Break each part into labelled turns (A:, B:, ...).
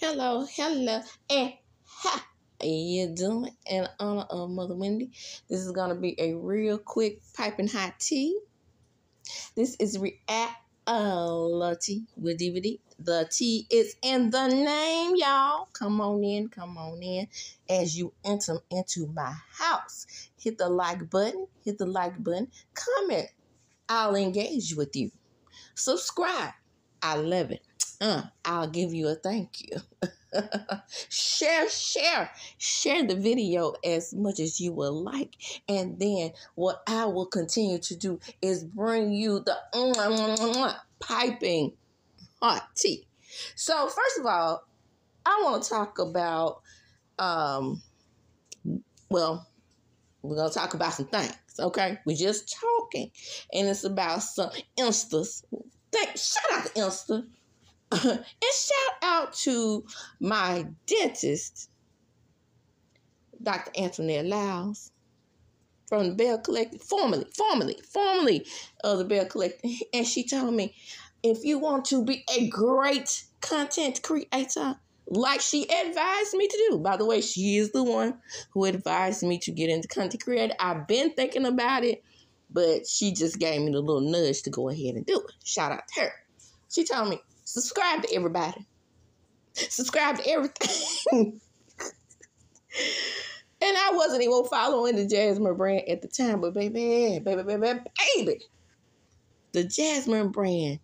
A: Hello, and how you doing? In honor of Mother Wendy, this is gonna be a real quick piping hot tea. This is reality with DVD. The tea is in the name, y'all. Come on in. As you enter into my house, hit the like button. Comment. I'll engage with you. Subscribe. I love it. I'll give you a thank you. Share the video as much as you would like. And then what I will continue to do is bring you the piping hot tea. So first of all, I want to talk about, well, we're going to talk about some things, okay? We're just talking. And it's about some Instas. Shout out to Insta. And shout out to my dentist, Dr. Antoinette Lyles, from the Bell Collective, formerly of the Bell Collective. And she told me, if you want to be a great content creator, like she advised me to do. By the way, she is the one who advised me to get into content creator. I've been thinking about it, but she just gave me the little nudge to go ahead and do it. Shout out to her. She told me, subscribe to everybody. Subscribe to everything. And I wasn't even following the Jasmine brand at the time, but baby, the Jasmine brand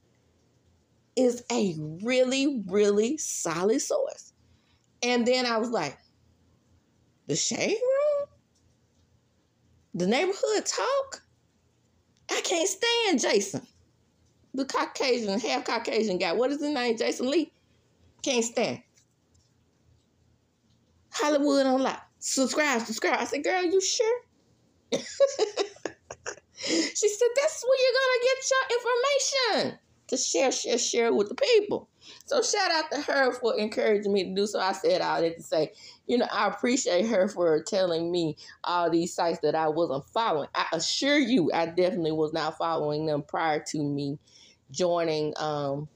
A: is a really, really solid source. And then I was like, the shade room? The neighborhood talk? I can't stand Jason. The Caucasian, half Caucasian guy. What is his name? Jason Lee? Can't stand. Hollywood on lock. Subscribe. I said, girl, you sure? She said, that's where you're going to get your information. To share with the people. So shout out to her for encouraging me to do so. I said all that to say, I appreciate her for telling me all these sites that I wasn't following. I assure you, I definitely was not following them prior to me joining the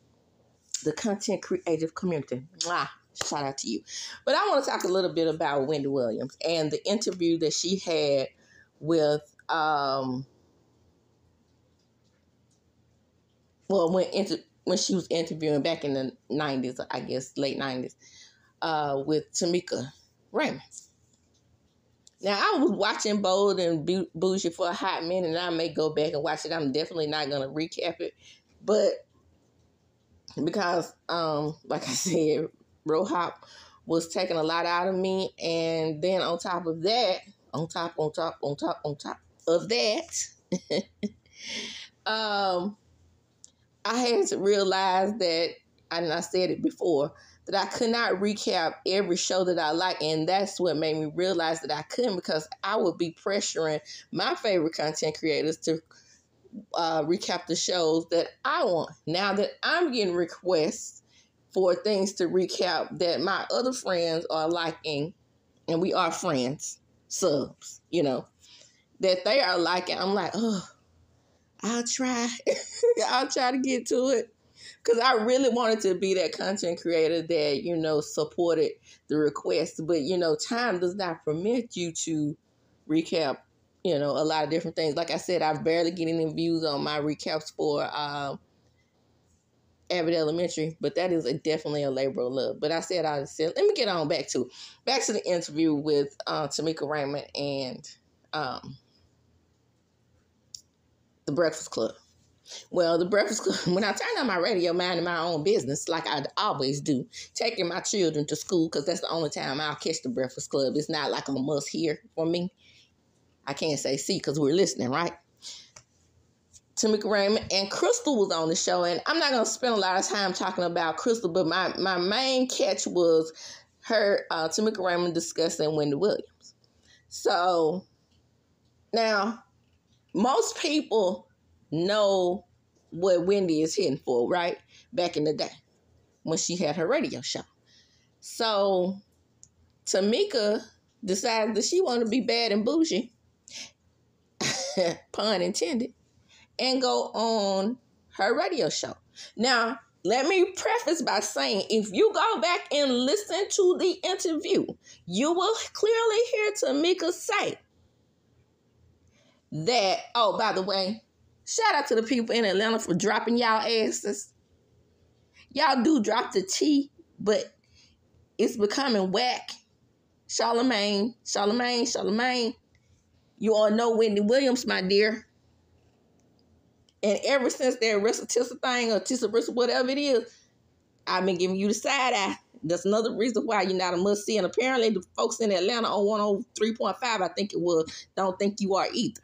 A: content creative community. Mwah. Shout out to you. But I want to talk a little bit about Wendy Williams and the interview that she had with when she was interviewing back in the 90s, I guess, late 90s, with TEMEKA RAYMOND. Now, I was watching Bold and Bougie for a hot minute, and I may go back and watch it. I'm definitely not going to recap it. But because, like I said, Rohop was taking a lot out of me. And then on top of that, I had to realize that, and I said it before, that I could not recap every show that I like. And that's what made me realize that I couldn't, because I would be pressuring my favorite content creators to recap the shows that I want. Now that I'm getting requests for things to recap that my other friends are liking, and we are friends, subs, that they are liking, I'm like, oh, I'll try. I'll try to get to it. Because I really wanted to be that content creator that, supported the request. But, time does not permit you to recap, a lot of different things. Like I said, I'm barely getting any views on my recaps for Avid Elementary. But that is definitely a labor of love. But I said, let me get on back to the interview with TEMEKA RAYMOND and The Breakfast Club. Well, The Breakfast Club, when I turn on my radio, minding my own business, like I always do, taking my children to school, because that's the only time I'll catch The Breakfast Club. It's not like a must hear for me. I can't say see because we're listening, right? TEMEKA RAYMOND and Crystal was on the show, and I'm not going to spend a lot of time talking about Crystal, but my main catch was her, TEMEKA RAYMOND discussing Wendy Williams. So, now, most people know what Wendy is hitting for, right? Back in the day when she had her radio show. So TEMEKA decided that she wanted to be bad and bougie, pun intended, and go on her radio show. Now, let me preface by saying, if you go back and listen to the interview, you will clearly hear TEMEKA say that, oh, by the way, shout out to the people in Atlanta for dropping y'all asses. Y'all do drop the T, but it's becoming whack. Charlemagne. You all know Wendy Williams, my dear. And ever since that Tissa thing or Tissa, whatever it is, I've been giving you the side eye. That's another reason why you're not a must-see. And apparently the folks in Atlanta on 103.5, I think it was, don't think you are either.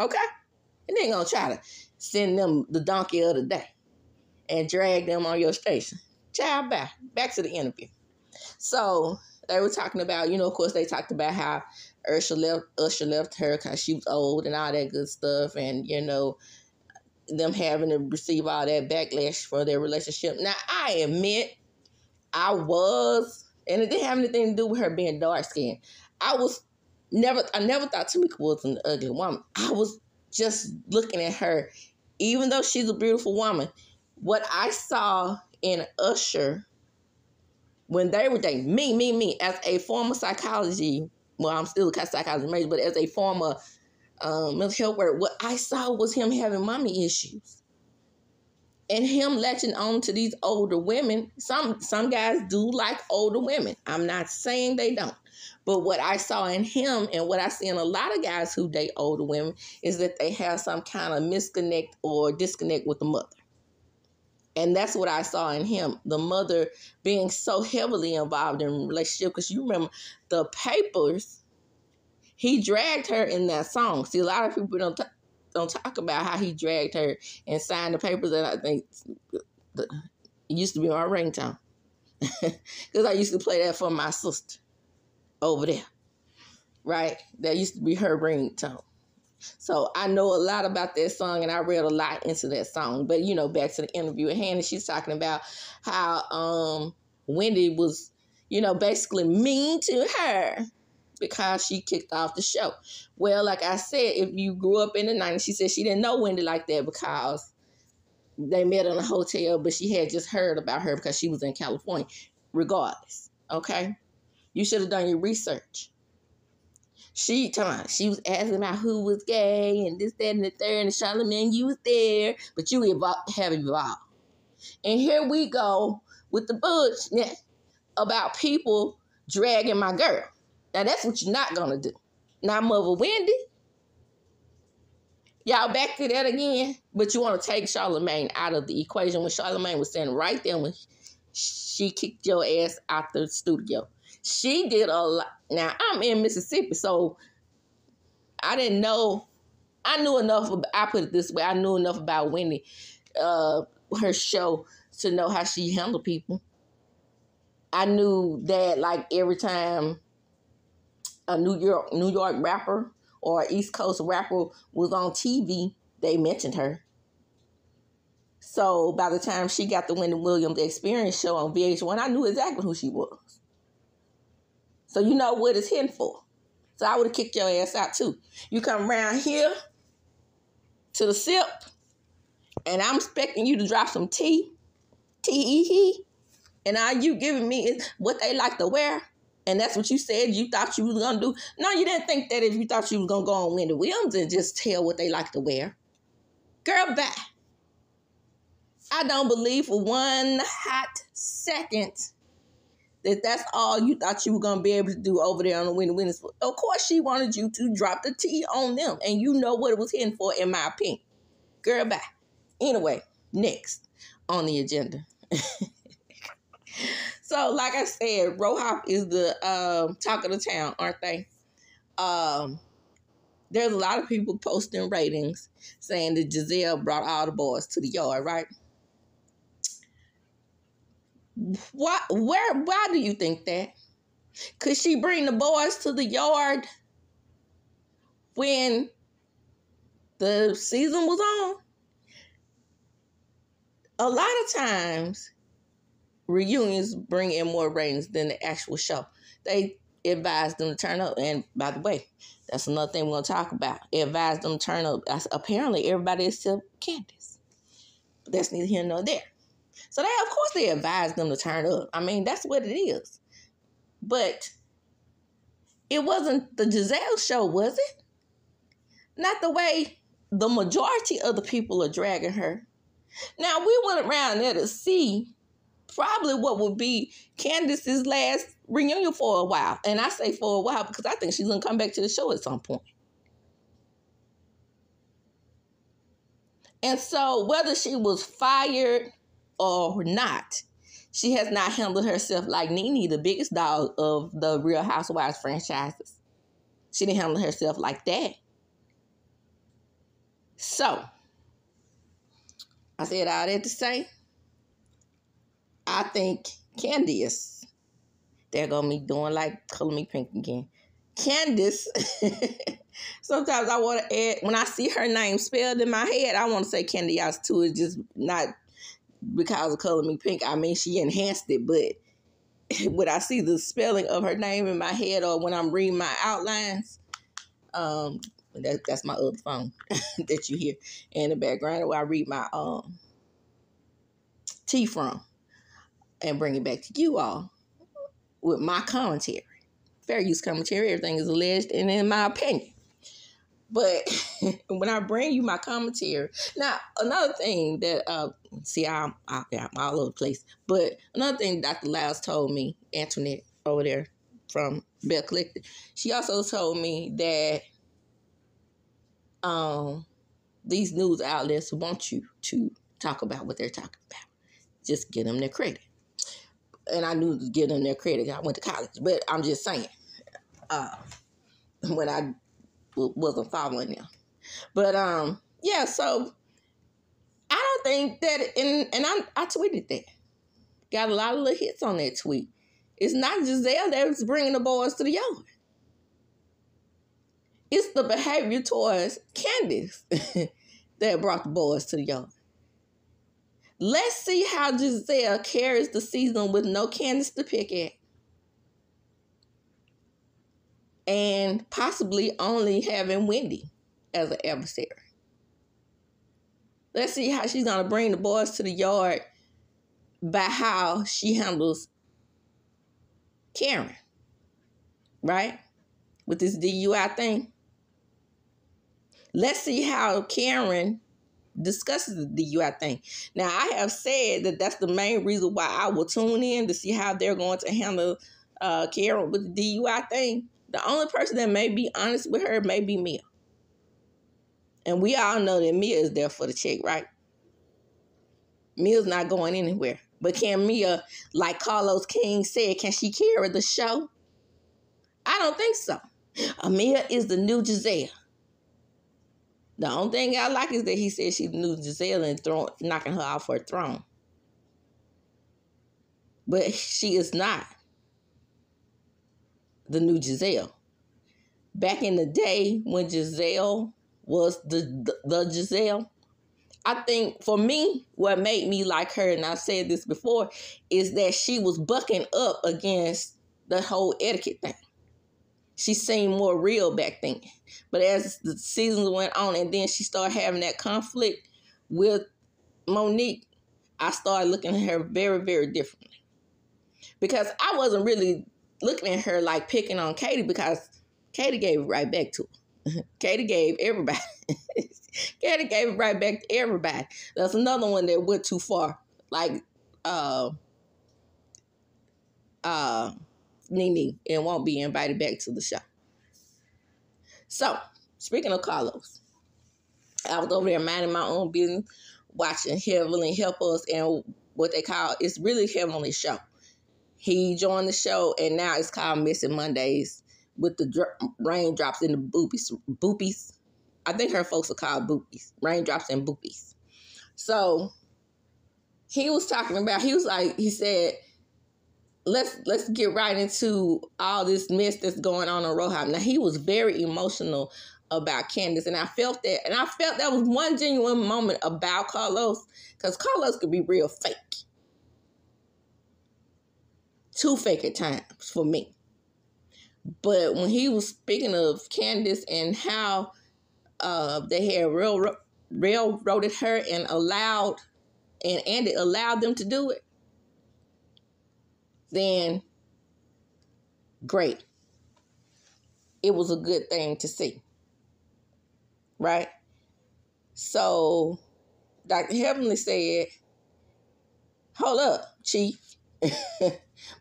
A: Okay? And they ain't going to try to send them the donkey of the day and drag them on your station. Child, bye. Back to the interview. So they were talking about, of course, they talked about how Usher left her because she was old and all that good stuff. And, them having to receive all that backlash for their relationship. Now, I admit I was, and it didn't have anything to do with her being dark-skinned. I never thought TEMEKA was an ugly woman. I was just looking at her, even though she's a beautiful woman, what I saw in Usher when they were dating, me, as a former psychology, well, I'm still a psychology major, but as a former mental health worker, what I saw was him having mommy issues. And him latching on to these older women. Some guys do like older women. I'm not saying they don't. But what I saw in him and what I see in a lot of guys who date older women is that they have some kind of misconnect or disconnect with the mother. And that's what I saw in him. The mother being so heavily involved in a relationship. Because you remember the papers, he dragged her in that song. See, a lot of people don't talk about how he dragged her and signed the papers. And I think it used to be my ringtone. Because I used to play that for my sister over there. Right? That used to be her ringtone. So I know a lot about that song, and I read a lot into that song. But, back to the interview at hand, and she's talking about how Wendy was, basically mean to her because she kicked off the show. Well, like I said, if you grew up in the 90s, she said she didn't know Wendy like that because they met in a hotel, but she had just heard about her because she was in California. Regardless, okay? You should have done your research. She was asking about who was gay and this, that, and the third, and Charlemagne, you was there, but you have evolved. And here we go with the bullshit about people dragging my girl. Now, that's what you're not going to do. Now, Mother Wendy, y'all back to that again, but you want to take Charlemagne out of the equation when Charlemagne was standing right there when she kicked your ass out the studio. She did a lot. Now, I'm in Mississippi, so I didn't know. I knew enough. I put it this way. I knew enough about Wendy, her show, to know how she handled people. I knew that, like, every time a New York rapper or East Coast rapper was on TV, they mentioned her. So by the time she got the Wendy Williams Experience show on VH1, I knew exactly who she was. So you know what it's hidden for. So I would have kicked your ass out too. You come around here to the SIP, and I'm expecting you to drop some T-E-E, and all you giving me is what they like to wear. And that's what you said you thought you was going to do. No, you didn't think that if you thought you was going to go on Wendy Williams and just tell what they like to wear. Girl, bye. I don't believe for one hot second that that's all you thought you were going to be able to do over there on the Wendy Williams. Of course, she wanted you to drop the T on them. And you know what it was hidden for, in my opinion. Girl, bye. Anyway, next on the agenda. So, like I said, Rohop is the talk of the town, aren't they? There's a lot of people posting ratings saying that Giselle brought all the boys to the yard, right? Why do you think that? Could she bring the boys to the yard when the season was on? A lot of times, reunions bring in more ratings than the actual show. They advise them to turn up. And by the way, that's another thing we're going to talk about. Advise them to turn up. Apparently, everybody except Candiace. But that's neither here nor there. So of course they advised them to turn up. I mean, that's what it is. But it wasn't the Giselle show, was it? Not the way the majority of the people are dragging her. Now, we went around there to see probably what would be Candiace's last reunion for a while. And I say for a while because I think she's going to come back to the show at some point. And so whether she was fired or not, she has not handled herself like Nene, the biggest dog of the Real Housewives franchises. She didn't handle herself like that. So, I said all that to say, I think Candiace, they're going to be doing like Color Me Pink again. Candiace, sometimes I want to add, when I see her name spelled in my head, I want to say Candiace too. It's just not because of Color Me Pink. I mean, she enhanced it, but when I see the spelling of her name in my head or when I'm reading my outlines, that's my other phone that you hear in the background where I read my tea from and bring it back to you all with my commentary. Fair use commentary, everything is alleged and in my opinion. But when I bring you my commentary, now another thing that see I'm all over the place. But another thing Dr. Lyles told me, Antoinette over there from Bell Collective, she also told me that these news outlets want you to talk about what they're talking about. Just give them their credit. And I knew to give them their credit. I went to college, but I'm just saying, when I wasn't following them. But yeah, so I don't think that, and I tweeted that. Got a lot of little hits on that tweet. It's not Giselle that's bringing the boys to the yard. It's the behavior towards Candiace that brought the boys to the yard. Let's see how Giselle carries the season with no Candiace to pick at. And possibly only having Wendy as an adversary. Let's see how she's going to bring the boys to the yard by how she handles Karen. Right? With this DUI thing. Let's see how Karen discusses the DUI thing. Now, I have said that that's the main reason why I will tune in to see how they're going to handle Karen with the DUI thing. The only person that may be honest with her may be Mia. And we all know that Mia is there for the check, right? Mia's not going anywhere. But can Mia, like Carlos King said, can she carry the show? I don't think so. Mia is the new Giselle. The only thing I like is that he said she's the new Giselle and knocking her off her throne. But she is not the new Giselle. Back in the day when Giselle was the Giselle, I think for me, what made me like her, and I've said this before, is that she was bucking up against the whole etiquette thing. She seemed more real back then. But as the seasons went on and then she started having that conflict with Monique, I started looking at her very, very differently. Because I wasn't really looking at her like picking on Katie because Katie gave it right back to her. Katie gave everybody. Katie gave it right back to everybody. That's another one that went too far. Like Nene and won't be invited back to the show. So, speaking of Carlos, I was over there minding my own business, watching Heavenly Help Us and what they call, it's really Heavenly Show. He joined the show and now it's called Missing Mondays with the raindrops in the boopies. I think her folks are called boopies. Raindrops and boopies. So, he was talking about, he said, let's get right into all this mess that's going on in Rohan. Now, he was very emotional about Candiace, and I felt that was one genuine moment about Carlos, because Carlos could be real fake. Too fake at times for me. But when he was speaking of Candiace and how they had railroaded her and allowed and Andy allowed them to do it, then great. It was a good thing to see. Right? So Dr. Heavenly said, hold up, Chief.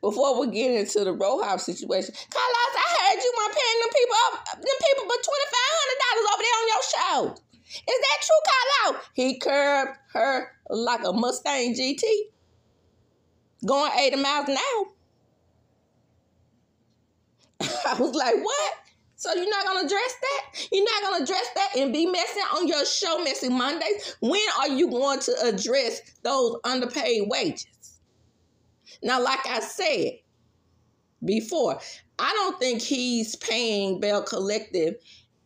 A: Before we get into the row house situation, Carlos, I heard you weren't paying them people but $2,500 over there on your show. Is that true, Carlos? He curbed her like a Mustang GT, going 80 miles an hour. I was like, what? So you're not going to address that? You're not going to address that and be messy on your show, Messy Mondays? When are you going to address those underpaid wages? Now, like I said before, I don't think he's paying Bell Collective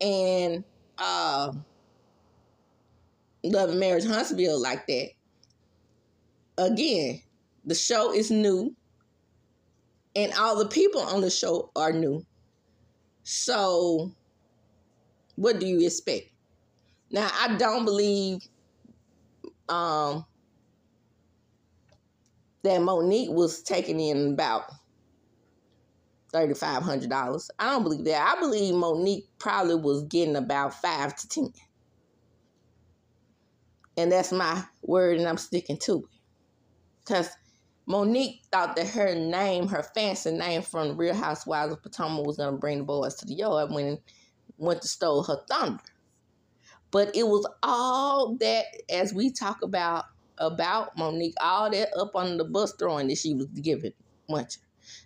A: and Love and Marriage Huntsville like that. Again, the show is new, and all the people on the show are new. So, what do you expect? Now, I don't believe that Monique was taking in about $3,500. I don't believe that. I believe Monique probably was getting about 5 to 10. And that's my word, and I'm sticking to it. Because Monique thought that her name, her fancy name from the Real Housewives of Potomac was going to bring the boys to the yard when it went to stole her thunder. But it was all that, as we talk about Monique, all that up on the bus throwing that she was giving Winter.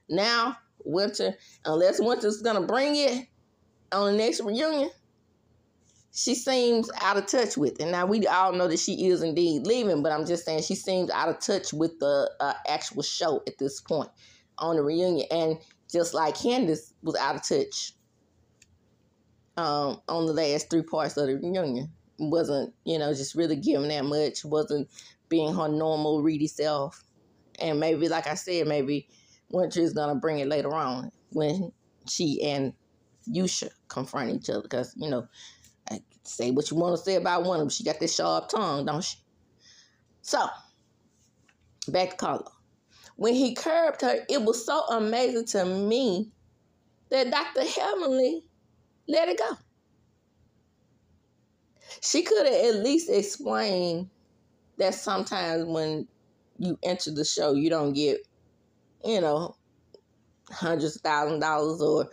A: Now, Winter, unless Winter's going to bring it on the next reunion, she seems out of touch with it. Now, we all know that she is indeed leaving, but I'm just saying she seems out of touch with the actual show at this point on the reunion. And just like Candiace was out of touch on the last 3 parts of the reunion. Wasn't, just really giving that much. Wasn't being her normal reedy self. And maybe, like I said, maybe Winter is going to bring it later on when she and Yusha confront each other. Because, say what you want to say about one of them. She got this sharp tongue, don't she? So, back to Carla. When he curbed her, it was so amazing to me that Dr. Heavenly let it go. She could have at least explained that sometimes when you enter the show, you don't get, hundreds of $1,000s or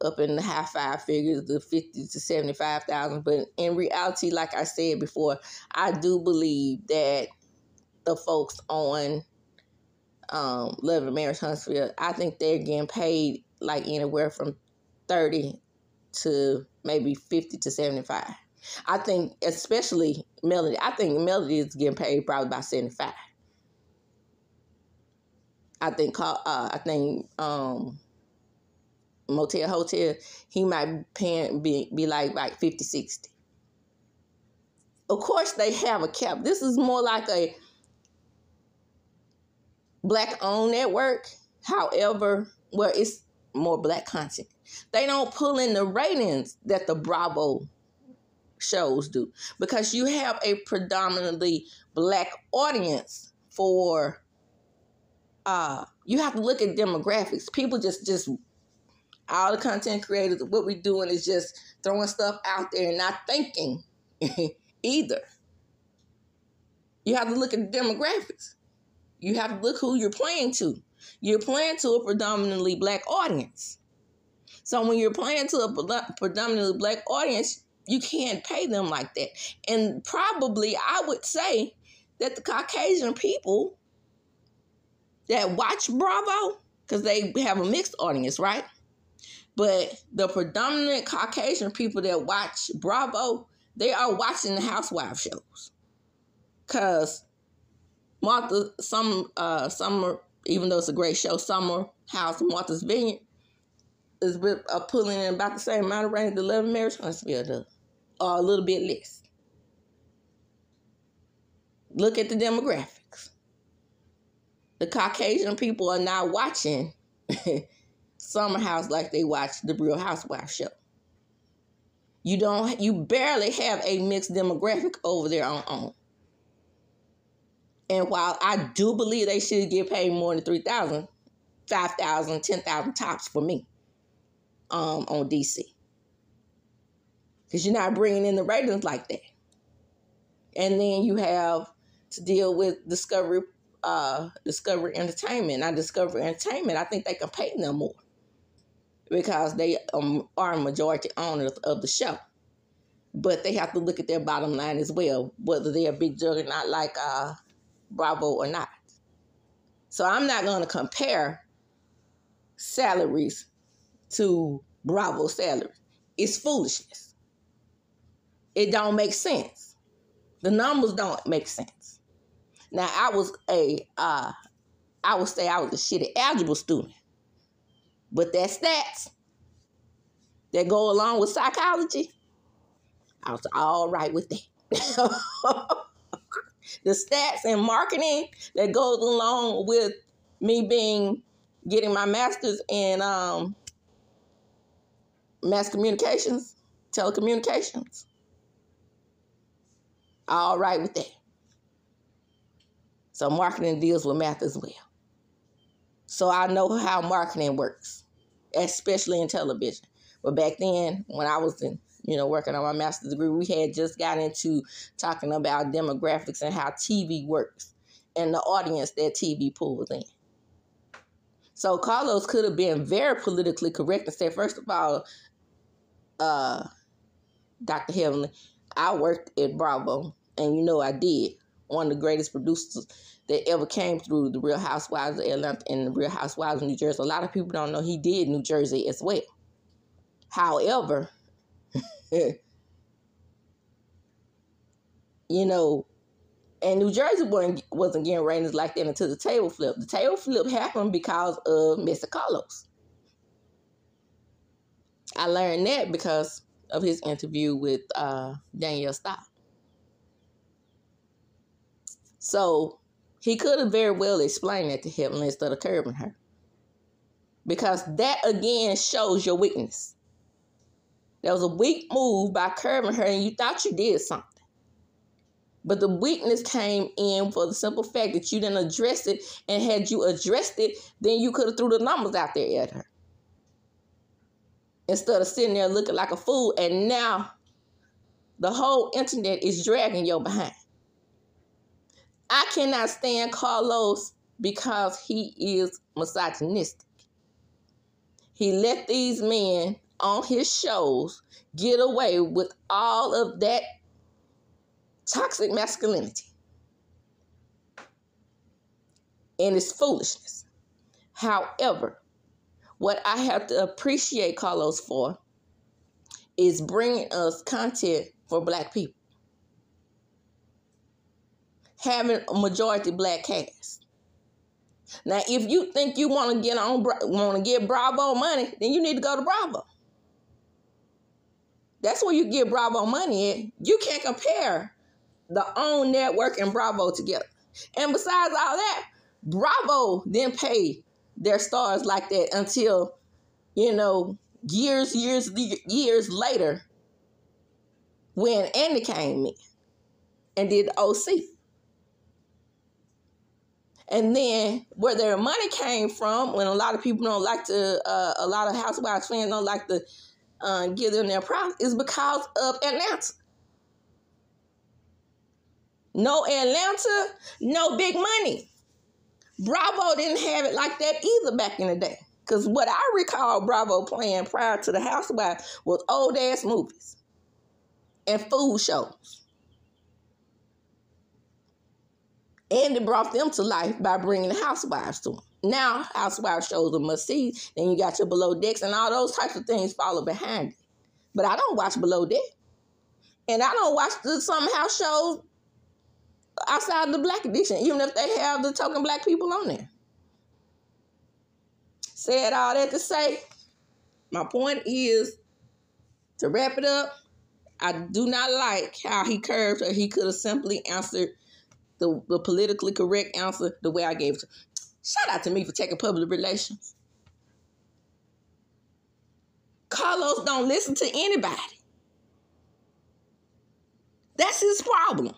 A: up in the high 5 figures, the 50 to 75,000. But in reality, like I said before, I do believe that the folks on Love and Marriage Huntsville, I think they're getting paid like anywhere from 30 to maybe 50 to 75. I think, especially Melody. I think Melody is getting paid probably about 75. I think Motel Hotel, he might be like 50, 60. Of course, they have a cap. This is more like a Black-owned network. However, it's more Black content. They don't pull in the ratings that the Bravo shows do, because you have a predominantly Black audience for you have to look at demographics. People just all the content creators, what we're doing is just throwing stuff out there and not thinking either. You have to look at the demographics. You have to look who you're playing to. You're playing to a predominantly Black audience. So when you're playing to a predominantly Black audience, you can't pay them like that. And probably I would say that the Caucasian people that watch Bravo, because they have a mixed audience, right? But the predominant Caucasian people that watch Bravo, they are watching the housewife shows. Because Summer, even though it's a great show, Summer House and Martha's Vineyard is pulling in about the same amount of range the Love and Marriage Huntsville does, or a little bit less. Look at the demographics. The Caucasian people are not watching Summer House like they watch the Real Housewives show. You barely have a mixed demographic over there on. And while I do believe they should get paid more than 3,000, 5,000, 10,000 tops for me on DC. Because you're not bringing in the ratings like that. And then you have to deal with Discovery Entertainment. Now, Discovery Entertainment, I think they can pay them more because they are majority owners of the show. But they have to look at their bottom line as well, whether they're a big juggernaut like Bravo or not. So I'm not going to compare salaries to Bravo salaries. It's foolishness. It don't make sense. The numbers don't make sense. Now, I would say I was a shitty algebra student. But that stats that go along with psychology, I was all right with that. The stats and marketing that goes along with me getting my master's in mass communications, telecommunications, all right with that. So marketing deals with math as well. So I know how marketing works, especially in television. But back then, when I was working on my master's degree, we had just got into talking about demographics and how TV works and the audience that TV pulls in. So Carlos could have been very politically correct and said, first of all, Dr. Heavenly, I worked at Bravo, and I did. One of the greatest producers that ever came through the Real Housewives of Atlanta and the Real Housewives of New Jersey. A lot of people don't know he did New Jersey as well. However, and New Jersey wasn't getting ratings like that until the table flip. The table flip happened because of Mr. Carlos. I learned that because of his interview with Danielle Staub. So he could have very well explained that to Heavenly instead of curbing her. Because that, again, shows your weakness. That was a weak move by curbing her, and you thought you did something. But the weakness came in for the simple fact that you didn't address it, and had you addressed it, then you could have threw the numbers out there at her. Instead of sitting there looking like a fool, and now the whole internet is dragging your behind. I cannot stand Carlos because he is misogynistic. He let these men on his shows get away with all of that toxic masculinity. And it's foolishness. However, what I have to appreciate Carlos for is bringing us content for Black people. Having a majority Black cast. Now, if you think you want to get Bravo money, then you need to go to Bravo. That's where you get Bravo money at. You can't compare the OWN network and Bravo together. And besides all that, Bravo didn't pay their stars like that until, years later when Andy came in and did the OC. And then where their money came from, when a lot of people don't like to, a lot of Housewives fans don't like to give them their props, is because of Atlanta. No Atlanta, no big money. Bravo didn't have it like that either back in the day. Because what I recall Bravo playing prior to the Housewives was old-ass movies and food shows. And it brought them to life by bringing the Housewives to them. Now, Housewives shows are must-see. Then you got your Below Decks and all those types of things follow behind it. But I don't watch Below Deck. And I don't watch some house shows outside the Black edition, even if they have the token Black people on there. Said all that to say, my point is, to wrap it up, I do not like how he curved her. He could have simply answered the politically correct answer the way I gave it to him. Shout out to me for taking public relations. Carlos don't listen to anybody. That's his problem.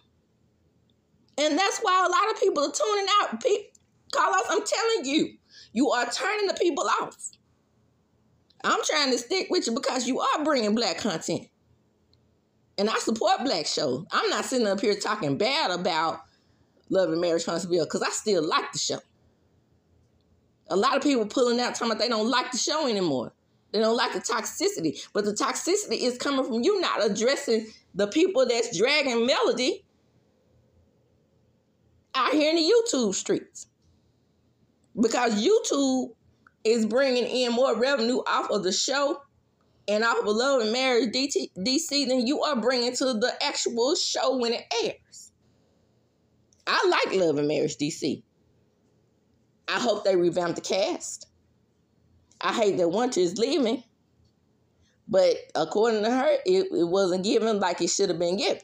A: And that's why a lot of people are tuning out. Carlos, I'm telling you, you are turning the people off. I'm trying to stick with you because you are bringing black content. And I support black shows. I'm not sitting up here talking bad about Love and Marriage Huntsville because I still like the show. A lot of people pulling out talking about they don't like the show anymore. They don't like the toxicity. But the toxicity is coming from you not addressing the people that's dragging Melody out here in the YouTube streets. Because YouTube is bringing in more revenue off of the show and off of Love and Marriage DC than you are bringing to the actual show when it airs. I like Love and Marriage DC. I hope they revamp the cast. I hate that Winter is leaving. But according to her, it wasn't given like it should have been given.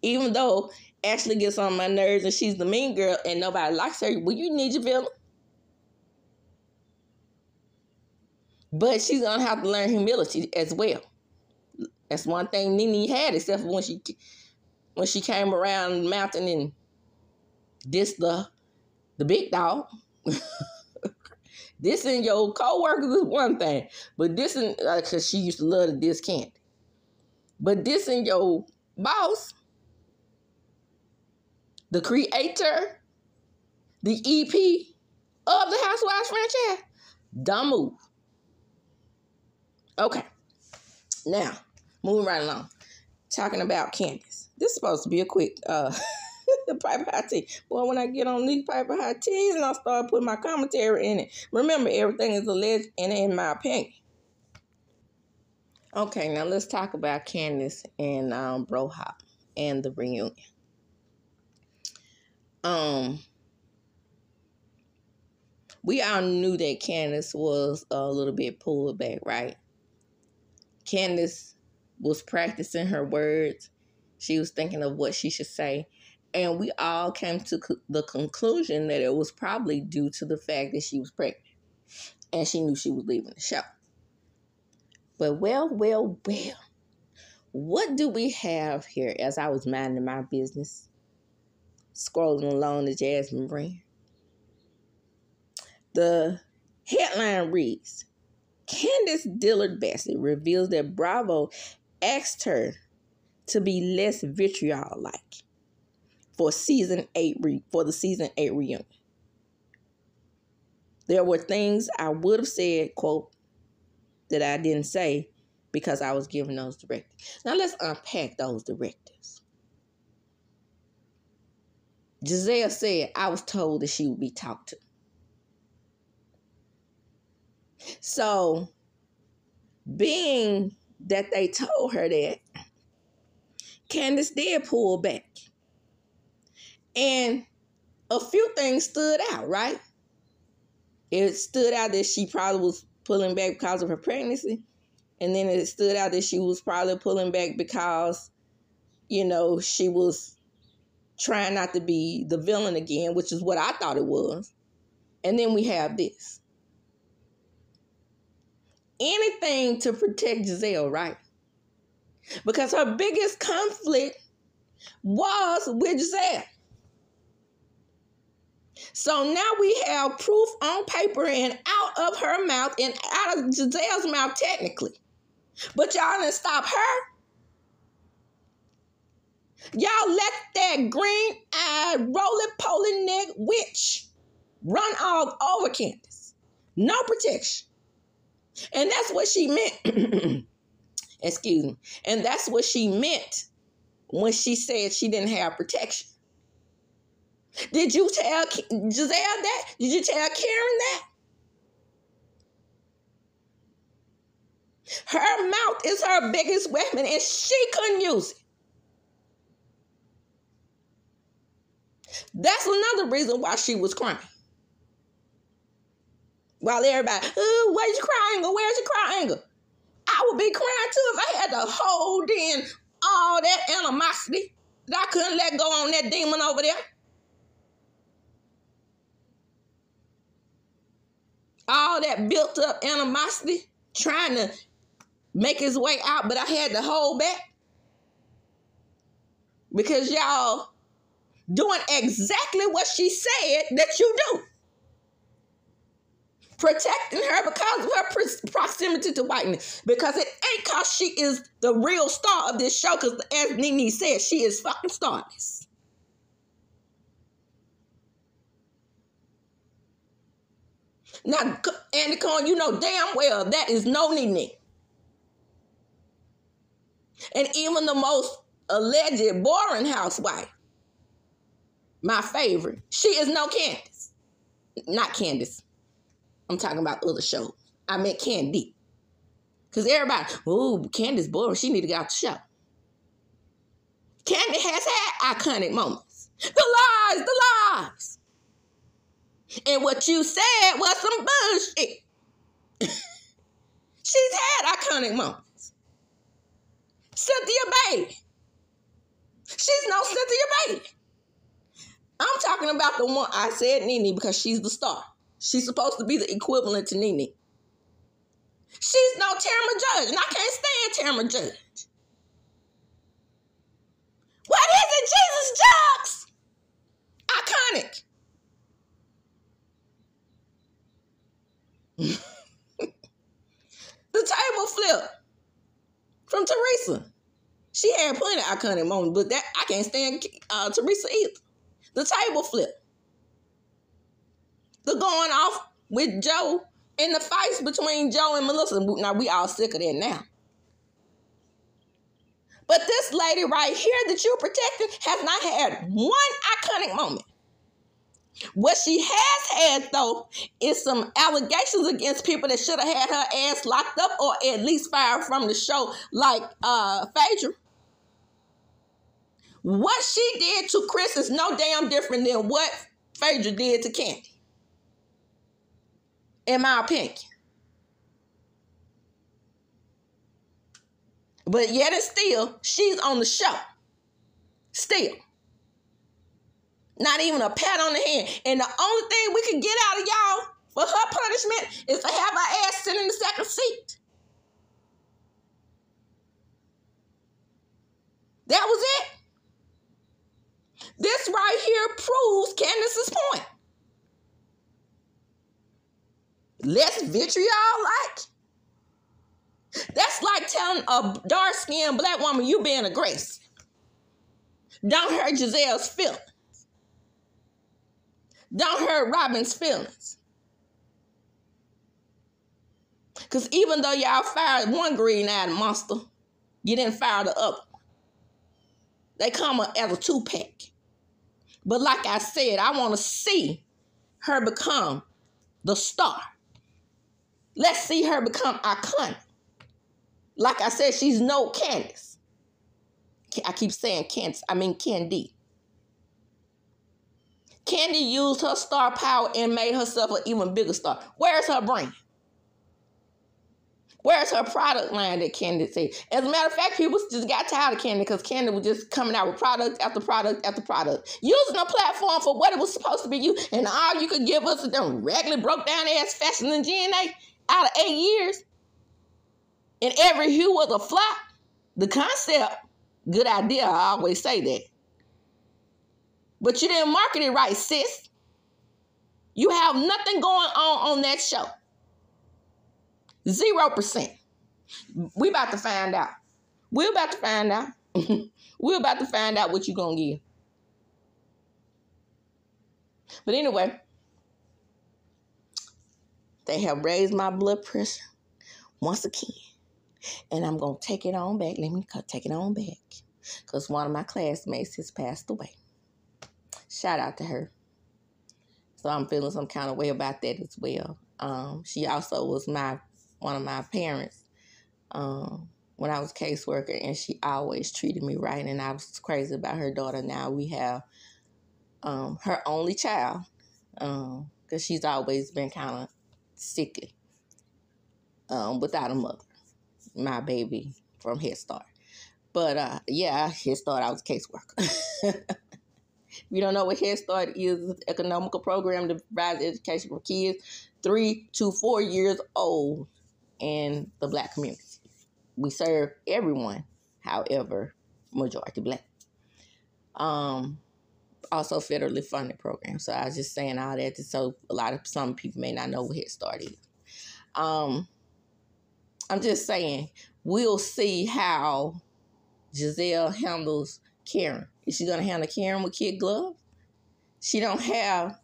A: Even though Ashley gets on my nerves and she's the mean girl and nobody likes her, well, you need your villain. But she's going to have to learn humility as well. That's one thing Nene had, except for when she came around the mountain and dissed the big dog. Dissing your co-workers is one thing, but dissing, because she used to love to diss Candy. But dissing your boss, the creator, the EP of the Housewives franchise, dumb move. Okay, now, moving right along. Talking about Candiace. This is supposed to be a quick Piper High Tea. Boy, when I get on these Piper High Teas and I start putting my commentary in it, remember, everything is alleged and in my opinion. Okay, now let's talk about Candiace and Bro Hop and the reunion. We all knew that Candiace was a little bit pulled back, right? Candiace was practicing her words. She was thinking of what she should say. And we all came to the conclusion that it was probably due to the fact that she was pregnant. And she knew she was leaving the show. But well, what do we have here as I was minding my business, scrolling along the Jasmine brand? The headline reads, Candiace Dillard Bassett reveals that Bravo asked her to be less vitriol-like for the season 8 reunion. There were things I would have said, quote, that I didn't say because I was given those directives. Now let's unpack those directives. Giselle said, I was told that she would be talked to. So, being that they told her that, Candiace did pull back. And a few things stood out, right? It stood out that she probably was pulling back because of her pregnancy. And then it stood out that she was probably pulling back because, she was trying not to be the villain again, which is what I thought it was. And then we have this. Anything to protect Giselle, right? Because her biggest conflict was with Giselle. So now we have proof on paper and out of her mouth and out of Giselle's mouth technically. But y'all didn't stop her. Y'all let that green-eyed, roly-poly neck witch run all over Candiace. No protection. And that's what she meant. Excuse me. And that's what she meant when she said she didn't have protection. Did you tell Giselle that? Did you tell Karen that? Her mouth is her biggest weapon and she couldn't use it. That's another reason why she was crying. While everybody, where's your crying? Where's your crying? I would be crying too if I had to hold in all that animosity that I couldn't let go on that demon over there. All that built up animosity trying to make its way out, but I had to hold back. Because y'all doing exactly what she said that you do. Protecting her because of her proximity to whiteness. Because it ain't because she is the real star of this show. Because as Nene said, she is fucking starless. Now, Andy Cohen, you know damn well that is no Nene. And even the most alleged boring housewife, my favorite, she is no Candiace. Not Candiace. I'm talking about other shows. I meant Candy. Because everybody, oh, Candiace boring. She need to get out the show. Candy has had iconic moments. The lies. And what you said was some bullshit. She's had iconic moments. Cynthia Bailey. She's no Cynthia Bailey. I'm talking about the one I said Nene because she's the star. She's supposed to be the equivalent to Nene. She's no Tamara Judge, and I can't stand Tamara Judge. What is it, Jesus Jugs? Iconic. The table flip from Teresa. She had plenty of iconic moments, but that I can't stand Teresa either. The table flip. The going off with Joe and the fights between Joe and Melissa. Now, we all sick of that now. But this lady right here that you're protecting has not had one iconic moment. What she has had, though, is some allegations against people that should have had her ass locked up or at least fired from the show, like Phaedra. What she did to Chris is no damn different than what Phaedra did to Candy, in my opinion. But yet and still, she's on the show. Still. Not even a pat on the hand. And the only thing we can get out of y'all for her punishment is to have her ass sit in the second seat. That was it. This right here proves Candiace's point. Less vitriol like. That's like telling a dark-skinned black woman you being aggressive. Don't hurt Giselle's feelings. Don't hurt Robin's feelings. Because even though y'all fired one green-eyed monster, you didn't fire the other one. They come as a two-pack. But like I said, I want to see her become the star. Let's see her become iconic. Like I said, she's no Candiace. I keep saying Candiace. I mean Candy. Candy used her star power and made herself an even bigger star. Where's her brand? Where's her product line that Candy said? As a matter of fact, people just got tired of Candy because Candy was just coming out with product after product after product. Using a platform for what it was supposed to be used. And all you could give us is them regularly broke down ass fashion and GNA out of 8 years. And every hue was a flop. The concept, good idea, I always say that. But you didn't market it right, sis. You have nothing going on that show. 0%. We about to find out. We're about to find out. We're about to find out what you're going to give. But anyway, they have raised my blood pressure once again. And I'm going to take it on back. Let me take it on back. Because one of my classmates has passed away. Shout out to her. So I'm feeling some kind of way about that as well. She also was one of my parents when I was a caseworker, and she always treated me right, and I was crazy about her daughter. Now we have her only child, because she's always been kind of sickly without a mother. My baby from Head Start. But yeah, Head Start, I was a caseworker. If you don't know what Head Start is, it's an economical program that provides education for kids 3 to 4 years old in the Black community. We serve everyone, however, majority Black. Also federally funded program. So I was just saying all that so some people may not know what Head Start is. I'm just saying we'll see how Giselle handles Karen. Is she gonna handle Karen with kid glove? She don't have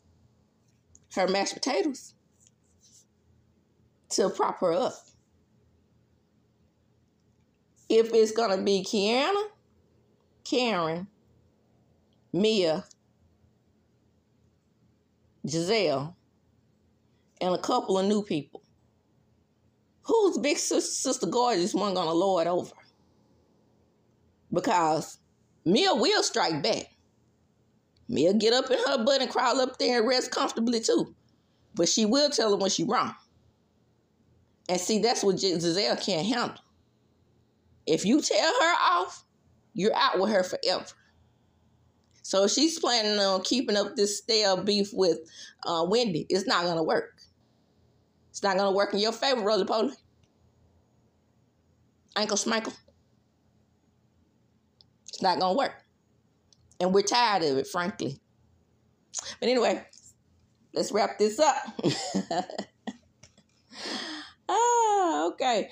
A: her mashed potatoes to prop her up. If it's gonna be Kiana, Karen, Mia, Giselle, and a couple of new people, who's big sister Gorgeous one gonna lord over? Because Mia will strike back. Mia get up in her butt and crawl up there and rest comfortably too. But she will tell her when she's wrong. And see, that's what Giselle can't handle. If you tell her off, you're out with her forever. So if she's planning on keeping up this stale beef with Wendy, it's not going to work. It's not going to work in your favor, Roly Poly. Ankle Schminkle. It's not going to work. And we're tired of it, frankly. But anyway, let's wrap this up. Okay.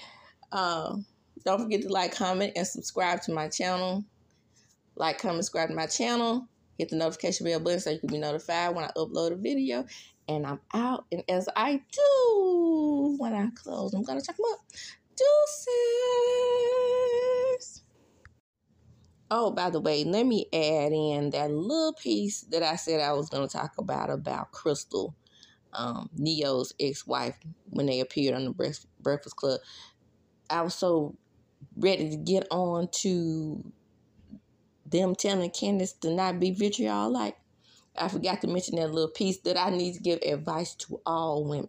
A: Don't forget to like, comment, and subscribe to my channel. Like, comment, subscribe to my channel. Hit the notification bell button so you can be notified when I upload a video. And I'm out. And as I do when I close, I'm going to check them up. Deuces. Oh, by the way, let me add in that little piece that I said I was going to talk about Crystal, Neo's ex-wife, when they appeared on the Breakfast Club. I was so ready to get on to them telling Candiace to not be vitriol-like. I forgot to mention that little piece that I need to give advice to all women.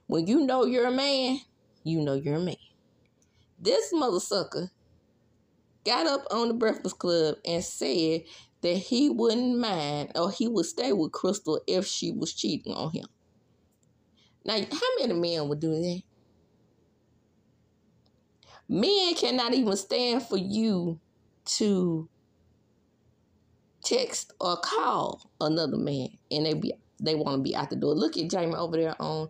A: When you know you're a man, you know you're a man. This mother sucker got up on the Breakfast Club and said that he wouldn't mind or he would stay with Crystal if she was cheating on him. Now, how many men would do that? Men cannot even stand for you to text or call another man, and they want to be out the door. Look at Jamie over there on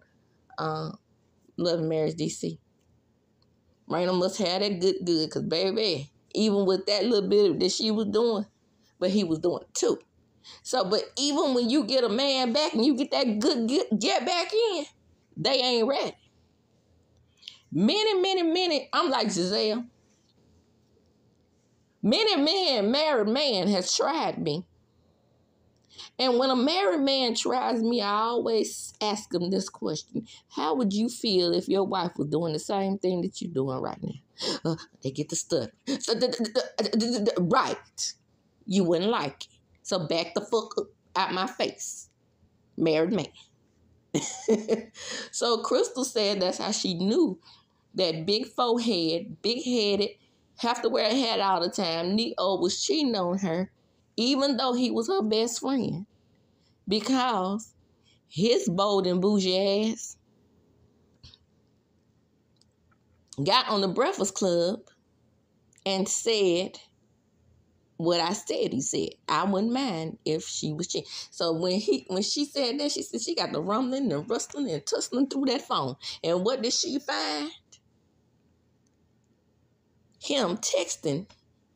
A: Love and Marriage DC. Raymond must have that good, because baby, even with that little bit that she was doing, but he was doing it too. So, but even when you get a man back and you get that good get back in, they ain't ready. Many, I'm like Giselle. Many married man has tried me. And when a married man tries me, I always ask him this question. How would you feel if your wife was doing the same thing that you're doing right now? They get the stutter. Right. You wouldn't like it. So back the fuck up out my face. Married man. So Crystal said that's how she knew that big forehead, big-headed, have to wear a hat all the time, Neo was cheating on her, even though he was her best friend, because his bold and bougie ass got on the Breakfast Club and said what I said he said. I wouldn't mind if she was cheating. So when she said that, she said she got the rumbling and rustling and tussling through that phone. And what did she find? Him texting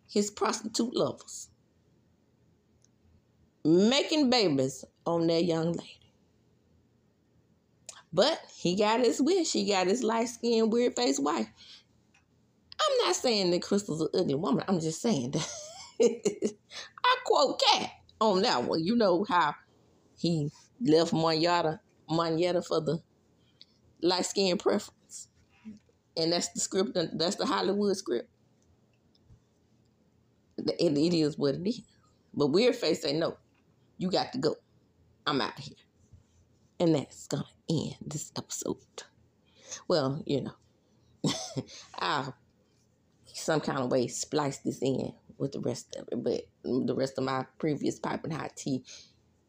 A: his prostitute lovers, making babies on that young lady. But he got his wish. He got his light-skinned, weird-faced wife. I'm not saying that Crystal's an ugly woman. I'm just saying that I quote Cat on that one. You know how he left Moneta for the light-skinned preference. And that's the script. That's the Hollywood script. It is what it is. But Weird Face say, no, you got to go. I'm out of here. And that's going to end this episode. Well, you know, I'll some kind of way splice this in with the rest of it. But the rest of my previous piping hot tea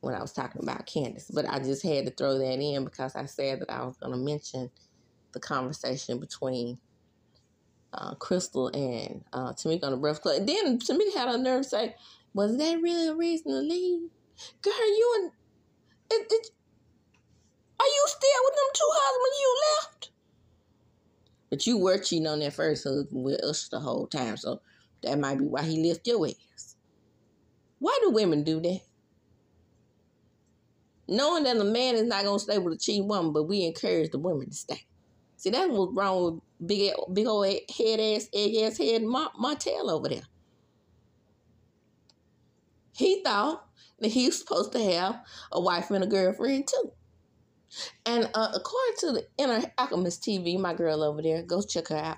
A: when I was talking about Candiace. But I just had to throw that in because I said that I was going to mention the conversation between Crystal and TEMEKA on the Breakfast Club. And then TEMEKA had a nerve to say, Was that really a reason to leave? Girl, are you still with them two husbands you left? But you were cheating on that first husband with us the whole time, so that might be why he left your ass. Why do women do that? Knowing that a man is not going to stay with a cheating woman, but we encourage the women to stay. See, that's what's wrong with big old egg-ass head Martell over there. He thought that he was supposed to have a wife and a girlfriend too. And according to the Inner Alchemist TV, my girl over there, go check her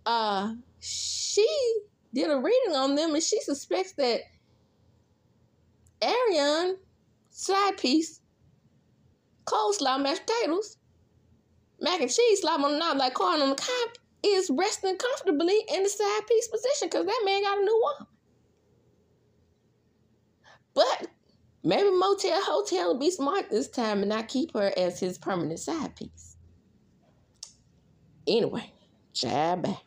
A: out. She did a reading on them, and she suspects that Ariane side piece, coleslaw, mashed potatoes, mac and cheese, slap on the knob like corn on the cob, is resting comfortably in the side piece position because that man got a new woman. But maybe Motel Hotel will be smart this time and not keep her as his permanent side piece. Anyway, ciao, bye.